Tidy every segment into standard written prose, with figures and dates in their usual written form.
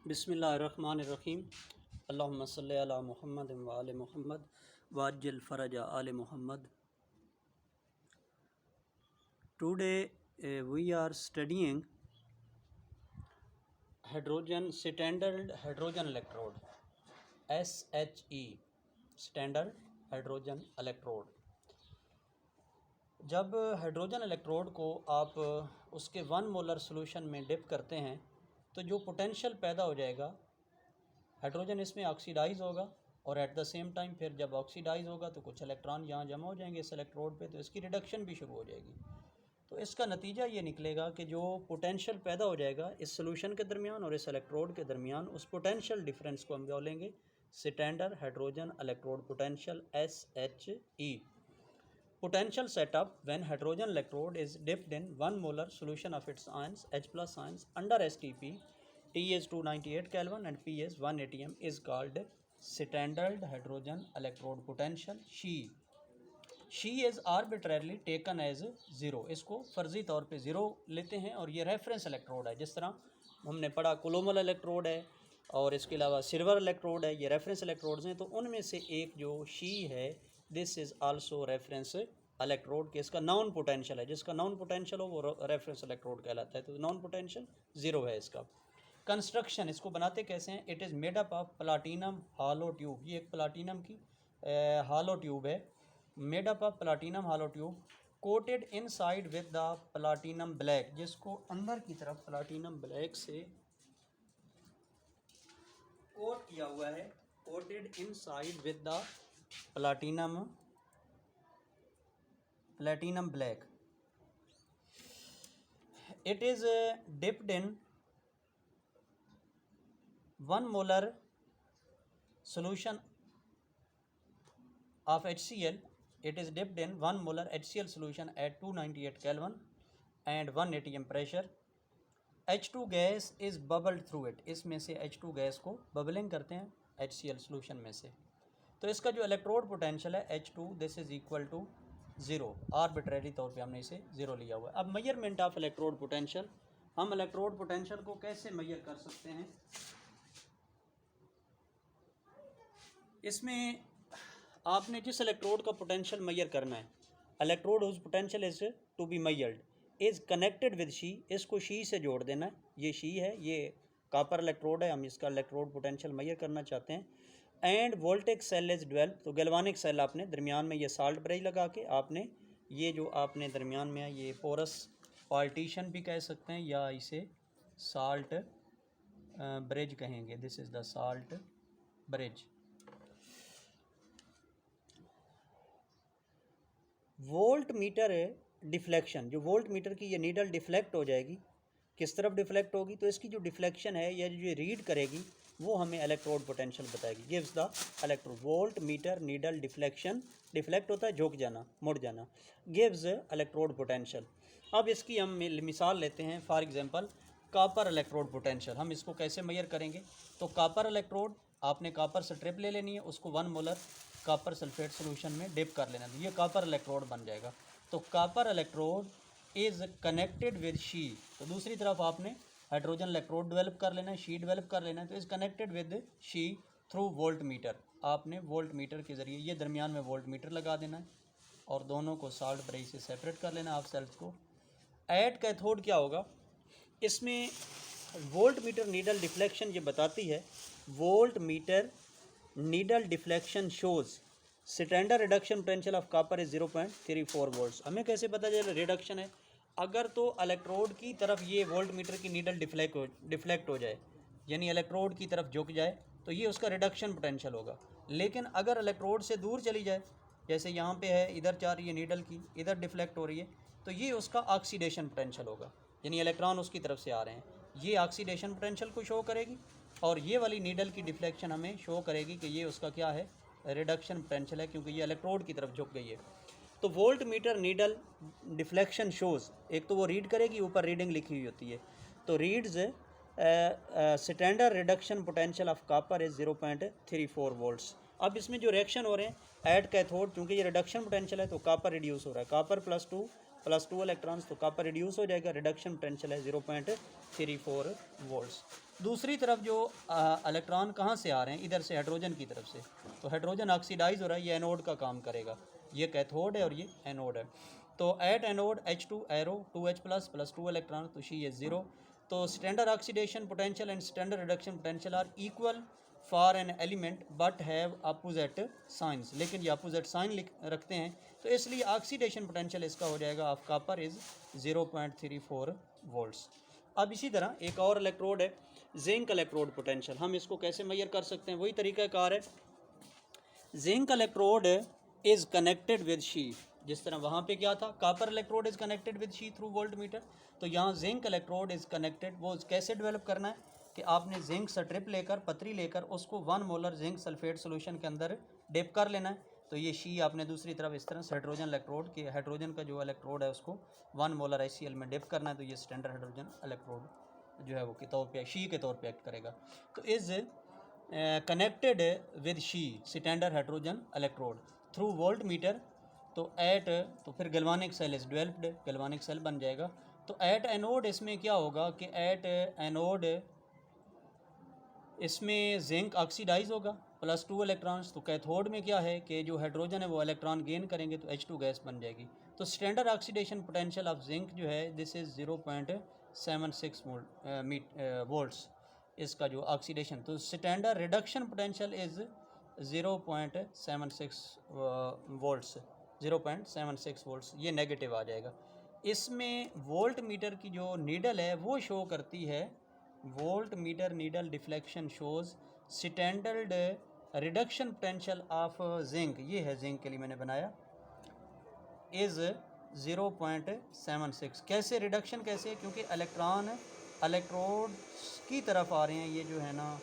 बिस्मिल्लाहिर्रहमानिर्रहीम। अल्लाहुम्मा सल्लि अला मुहम्मद व आले मुहम्मद वअज्जिल फ़रज आले Muhammad. Today we are studying standard hydrogen electrode SHE, standard hydrogen electrode। जब हाइड्रोजन इलेक्ट्रोड को आप उसके 1 मोलर सॉल्यूशन में डिप करते हैं तो जो पोटेंशियल पैदा हो जाएगा, हाइड्रोजन इसमें ऑक्सीडाइज होगा और एट द सेम टाइम फिर जब ऑक्सीडाइज होगा तो कुछ इलेक्ट्रॉन यहाँ जमा हो जाएंगे इस इलेक्ट्रोड पे, तो इसकी रिडक्शन भी शुरू हो जाएगी। तो इसका नतीजा ये निकलेगा कि जो पोटेंशियल पैदा हो जाएगा इस सॉल्यूशन के दरमियान और इस इलेक्ट्रोड के दरमियान, उस पोटेंशियल डिफरेंस को हम बोलेंगे standard hydrogen electrode potential SHE। Potential setup when hydrogen electrode is dipped in 1 molar solution of its ions H plus ions under STP, T is 298 Kelvin and P is 1 atm is called standard hydrogen electrode potential SHE। SHE is arbitrarily taken as 0, इसको फर्जी तौर पे 0 लेते हैं और ये reference electrode है। जिस तरह हमने पढ़ा कोलोमल इलेक्ट्रोड है और इसके अलावा सिल्वर इलेक्ट्रोड है, ये रेफरेंस इलेक्ट्रोड्स हैं। तो उनमें से एक जो SHE है, this is also reference electrode के इसका नॉन पोटेंशियल है, जिसका नॉन पोटेंशियल हो वो रेफरेंस इलेक्ट्रोड कहलाता है। तो नॉन पोटेंशियल 0 है इसका। कंस्ट्रक्शन, इसको बनाते कैसे हैं? It is made up of platinum hello tube. ये एक प्लाटिनम की हालो ट्यूब है, made up of platinum hello tube coated inside with the platinum black, जिसको अंदर की तरफ प्लाटिनम ब्लैक से कोट किया हुआ है, coated inside with the platinum black। it is dipped in 1 molar solution of HCl। it is dipped in 1 molar HCl solution at 298 Kelvin and 1 atm pressure। H2 gas is bubbled through it, इसमें से H2 gas को bubbling करते हैं HCl solution में से। तो इसका जो इलेक्ट्रोड पोटेंशियल है H2, this is equal to 0, arbitrary तौर पे हमने इसे 0 लिया हुआ है। अब मेजरमेंट ऑफ इलेक्ट्रोड पोटेंशियल, हम इलेक्ट्रोड पोटेंशियल को कैसे मेजर कर सकते हैं? इसमें आपने जिस इलेक्ट्रोड का पोटेंशियल मेजर करना है, electrode whose potential is to be measured is connected with SHE, इसको शी से जोड़ देना है। ये शी है, ये कॉपर इलेक्ट्रोड है, हम इसका इलेक्ट्रोड पोटेंशियल मेजर करना चाहते हैं। एंड वोल्टेक सेल इज डेवलप, तो गैल्वानिक सेल आपने दरमियान में ये साल्ट ब्रिज लगा के आपने ये जो आपने दरमियान में है ये पोरस पार्टीशन भी कह सकते हैं या इसे साल्ट ब्रिज कहेंगे। This is the salt bridge. Volt meter deflection, जो वोल्ट मीटर की ये नीडल डिफ्लेक्ट हो जाएगी, किस तरफ डिफ्लेक्ट होगी? तो इसकी जो डिफ्लेक्शन है या जो रीड करेगी वो हमें इलेक्ट्रोड पोटेंशियल बताएगी। Gives the electrode volt meter needle deflection, deflect होता है झुक जाना, मुड़ जाना, गिव्स इलेक्ट्रोड पोटेंशियल। अब इसकी हम मिसाल लेते हैं, for example copper electrode potential. हम इसको कैसे मेजर करेंगे? तो कॉपर इलेक्ट्रोड, आपने कॉपर स्ट्रिप ले लेनी है, उसको 1 मोलर कॉपर सल्फेट सोल्यूशन में डिप कर लेना, तो ये कॉपर इलेक्ट्रोड बन जाएगा। तो copper electrode is connected with she, तो दूसरी तरफ आपने हाइड्रोजन इलेक्ट्रोड डेवलप कर लेना है, शी डेवलप कर लेना है, तो is connected with she threw volt meter. आपने वोल्ट मीटर के ज़रिए ये दरमियान में वोल्ट मीटर लगा देना है और दोनों को साल्ट ब्रिज से सेपरेट कर लेना है, आप सेल्स को। एट कैथोड क्या होगा? इसमें वोल्ट मीटर नीडल डिफ्लेक्शन ये बताती है, volt meter needle deflection shows standard reduction potential of copper is 0.34 volts. हमें कैसे पता चले रिडक्शन है? अगर तो इलेक्ट्रोड की तरफ ये वोल्ट मीटर की नीडल डिफ्लेक्ट हो जाए, यानी इलेक्ट्रोड की तरफ झुक जाए, तो ये उसका रिडक्शन पोटेंशियल होगा। लेकिन अगर इलेक्ट्रोड से दूर चली जाए, जैसे यहाँ पे है, इधर जा रही है नीडल की, इधर डिफ्लेक्ट हो रही है, तो ये उसका ऑक्सीडेशन पोटेंशियल होगा, यानी इलेक्ट्रॉन उसकी तरफ से आ रहे हैं, ये ऑक्सीडेशन पोटेंशियल को शो करेगी। और ये वाली नीडल की डिफ्लेक्शन हमें शो करेगी कि ये उसका क्या है, रिडक्शन पोटेंशियल है, क्योंकि ये इलेक्ट्रोड की तरफ झुक गई है। तो volt meter needle deflection shows, एक तो वो रीड करेगी, ऊपर रीडिंग लिखी हुई होती है, तो reads standard reduction potential of copper is 0.34 volts. अब इसमें जो रिएक्शन हो रहे हैं एट कैथोड, क्योंकि ये रिडक्शन पोटेंशियल है तो कॉपर रिड्यूस हो रहा है, कॉपर +2 +2 इलेक्ट्रॉन्स, तो कॉपर रिड्यूस हो जाएगा, रिडक्शन पोटेंशियल है 0.34 वोल्ट्स। दूसरी तरफ जो इलेक्ट्रॉन कहाँ से आ रहे हैं, इधर से हाइड्रोजन की तरफ से, तो हाइड्रोजन ऑक्सीडाइज हो रहा है, ये एनोड का काम करेगा, ये कैथोड है और ये एनोड है। तो at anode H2 arrow 2H plus 2 electron, तो शी इज 0। तो standard oxidation potential and standard reduction potential are equal for an element but have opposite signs, लेकिन ये अपोजिट साइन रखते हैं, तो इसलिए ऑक्सीडेशन पोटेंशियल इसका हो जाएगा ऑफ कॉपर इज़ 0.34 वोल्ट्स। अब इसी तरह एक और इलेक्ट्रोड है जिंक इलेक्ट्रोड पोटेंशियल, हम इसको कैसे मेजर कर सकते हैं, वही तरीक़ाकार है। Zinc electrode is connected with she, जिस तरह वहाँ पे क्या था, copper electrode is connected with she threw voltmeter, तो यहाँ जिंक इलेक्ट्रोड इज़ कनेक्टेड। वो कैसे डेवलप करना है कि आपने जिंक स्ट्रिप लेकर, पतरी लेकर, उसको 1 मोलर जिंक सल्फेट सोल्यूशन के अंदर डिप कर लेना है। तो ये शी आपने दूसरी तरफ इस तरह से हाइड्रोजन इलेक्ट्रोड के, हाइड्रोजन का जो इलेक्ट्रोड है उसको 1 मोलर HCl में डिप करना है, तो ये स्टैंडर्ड हाइड्रोजन इलेक्ट्रोड जो है वो के तौर पे शी के तौर पे एक्ट करेगा। तो is connected with SHE standard hydrogen electrode through voltmeter, तो एट, तो फिर galvanic cell is developed, galvanic cell बन जाएगा। तो एट एनोड इसमें क्या होगा कि एट एनोड इसमें जिंक ऑक्सीडाइज होगा +2 इलेक्ट्रॉन्स, तो कैथोड में क्या है कि जो हाइड्रोजन है वो इलेक्ट्रॉन गेन करेंगे तो H2 गैस बन जाएगी। तो standard oxidation potential of zinc जो है दिस इज़ 0.76 वोल्ट्स इसका जो ऑक्सीडेशन। तो standard reduction potential is 0.76 volts, 0.76 volts, ये नेगेटिव आ जाएगा। इसमें वोल्ट मीटर की जो नीडल है वो शो करती है, volt meter needle deflection shows standard reduction potential of zinc, ये है जिंक के लिए मैंने बनाया, इज़ 0.76। कैसे रिडक्शन, कैसे, क्योंकि इलेक्ट्रॉन इलेक्ट्रोड की तरफ आ रहे हैं, ये जो है ना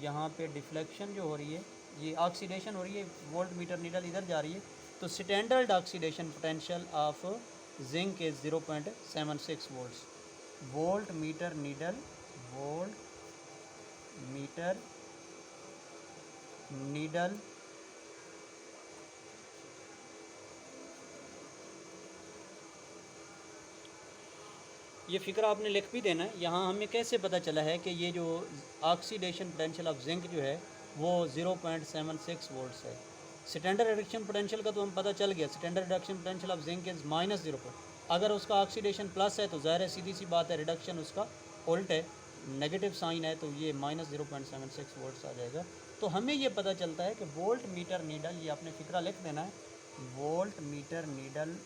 यहाँ पे डिफ्लेक्शन जो हो रही है, ये ऑक्सीडेशन हो रही है, वोल्ट मीटर नीडल इधर जा रही है, तो standard oxidation potential of zinc is 0.76 volts. Volt meter needle, volt meter needle ये फ़िक्र आपने लिख भी देना है। यहाँ हमें कैसे पता चला है कि ये जो ऑक्सीडेशन पोटेंशियल ऑफ जिंक जो है वो 0.76 वोल्ट्स है। स्टैंडर्ड रिडक्शन पोटेंशियल का तो हम पता चल गया, standard reduction potential of zinc is -0। अगर उसका ऑक्सीडेशन प्लस है तो ज़ाहिर है, सीधी सी बात है, रिडक्शन उसका उल्ट है, नेगेटिव साइन है, तो ये -0.76 वोल्ट्स आ जाएगा। तो हमें ये पता चलता है कि वोल्ट मीटर नीडल, ये आपने फ़िक्रा लिख देना है, volt meter needle,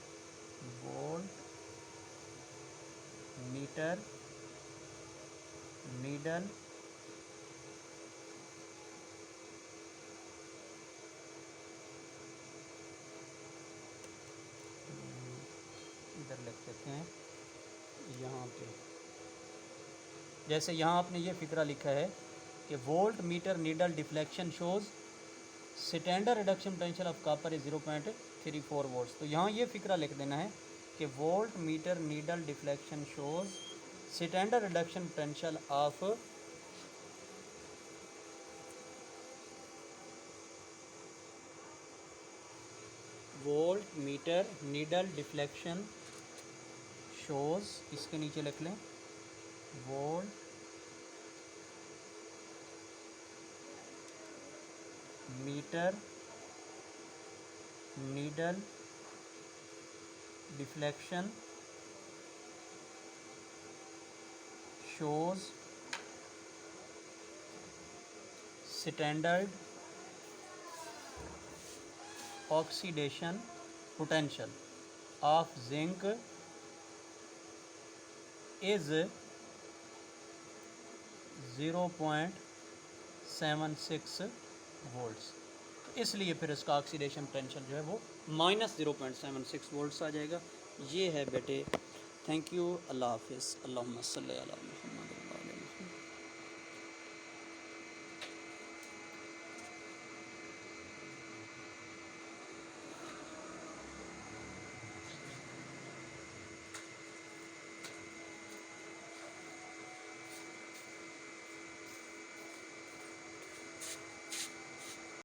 volt meter needle इधर लिख देते हैं यहाँ पे, जैसे यहाँ आपने ये फ़िक्रा लिखा है कि volt meter needle deflection shows standard reduction potential of copper is 0.34 volts, तो यहाँ ये फ़िक्रा लिख देना है कि volt meter needle deflection shows standard reduction potential of volt meter needle deflection shows, इसके नीचे लिख लें, volt meter needle deflection shows standard oxidation potential of zinc is 0.76 volts, तो इसलिए फिर इसका ऑक्सीडेशन पोटेंशियल जो है वो -0.76 वोल्ट्स आ जाएगा। ये है बेटे, थैंक यू, अल्लाह हाफिज़, अल्लाहुम्मा सल्ली अला मुहम्मद।